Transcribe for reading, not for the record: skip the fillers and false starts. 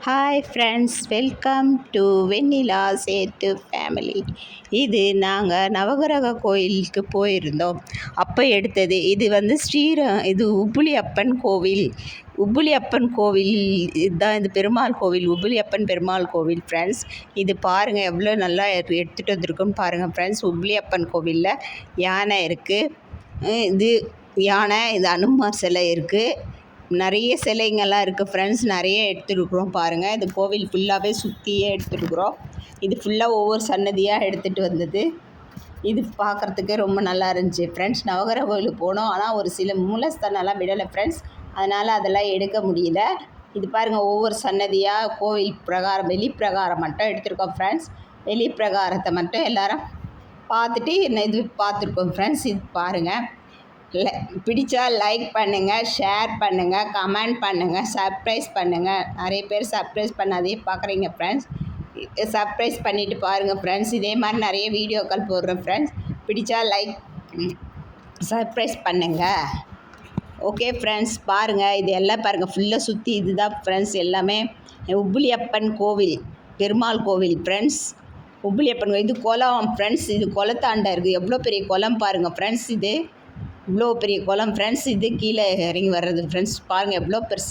Hi friends, welcome to Vennila சேட்டு family. இது நாங்கள் நவகிரக கோயிலுக்கு போயிருந்தோம் அப்போ எடுத்தது. இது இது உப்புளி அப்பன் கோவில். உப்புளி அப்பன் கோவில் இதுதான், இது பெருமாள் கோவில், உப்புளி அப்பன் பெருமாள் கோவில் ஃப்ரெண்ட்ஸ். இது பாருங்கள் எவ்வளோ நல்லா எடுத்துகிட்டு வந்திருக்கோன்னு பாருங்கள் ஃப்ரெண்ட்ஸ். உப்புளி அப்பன் கோவிலில் யானை இருக்குது. இது யானை, இது அனுமார் சிலை இருக்குது. நிறைய சிலைங்கள்லாம் இருக்குது ஃப்ரெண்ட்ஸ். நிறைய எடுத்துருக்குறோம் பாருங்கள். இது கோவில் ஃபுல்லாகவே சுற்றியே எடுத்துருக்குறோம். இது ஃபுல்லாக ஒவ்வொரு சன்னதியாக எடுத்துகிட்டு வந்தது. இது பார்க்குறதுக்கே ரொம்ப நல்லா இருந்துச்சு ஃப்ரெண்ட்ஸ். நவகிரக கோவிலுக்கு போனோம், ஆனால் ஒரு சில மூலஸ்தானம்லாம் விடலை ஃப்ரெண்ட்ஸ். அதனால் அதெல்லாம் எடுக்க முடியல. இது பாருங்கள், ஒவ்வொரு சன்னதியாக கோவில் பிரகாரம், வெளி பிரகாரம் மட்டும் எடுத்துருக்கோம் ஃப்ரெண்ட்ஸ். வெளி பிரகாரத்தை மட்டும் எல்லோரும் பார்த்துட்டு இது பார்த்துருக்கோம் ஃப்ரெண்ட்ஸ். இது பாருங்கள். பிடிச்சா லைக் பண்ணுங்கள், ஷேர் பண்ணுங்கள், கமெண்ட் பண்ணுங்கள், சர்ப்ரைஸ் பண்ணுங்கள். நிறைய பேர் சர்ப்ரைஸ் பண்ணாதே பார்க்குறீங்க ஃப்ரெண்ட்ஸ். சர்ப்ரைஸ் பண்ணிவிட்டு பாருங்கள் ஃப்ரெண்ட்ஸ். இதே மாதிரி நிறைய வீடியோக்கள் போடுறேன் ஃப்ரெண்ட்ஸ். பிடிச்சா லைக், சர்ப்ரைஸ் பண்ணுங்கள். ஓகே ஃப்ரெண்ட்ஸ், பாருங்கள். இது எல்லாம் பாருங்கள், ஃபுல்லாக சுற்றி இதுதான் ஃப்ரெண்ட்ஸ். எல்லாமே உப்புளியப்பன் கோவில், பெருமாள் கோவில் ஃப்ரெண்ட்ஸ். உப்புளியப்பன் இது குளம் ஃப்ரெண்ட்ஸ். இது குளத்தாண்ட இருக்குது. எவ்வளோ பெரிய குளம் பாருங்கள் ஃப்ரெண்ட்ஸ். இது இவ்வளோ பெரிய குளம் ஃப்ரெண்ட்ஸ். இது கீழே இறங்கி வர்றது ஃப்ரெண்ட்ஸ். பாருங்கள் எவ்வளோ பெருசு.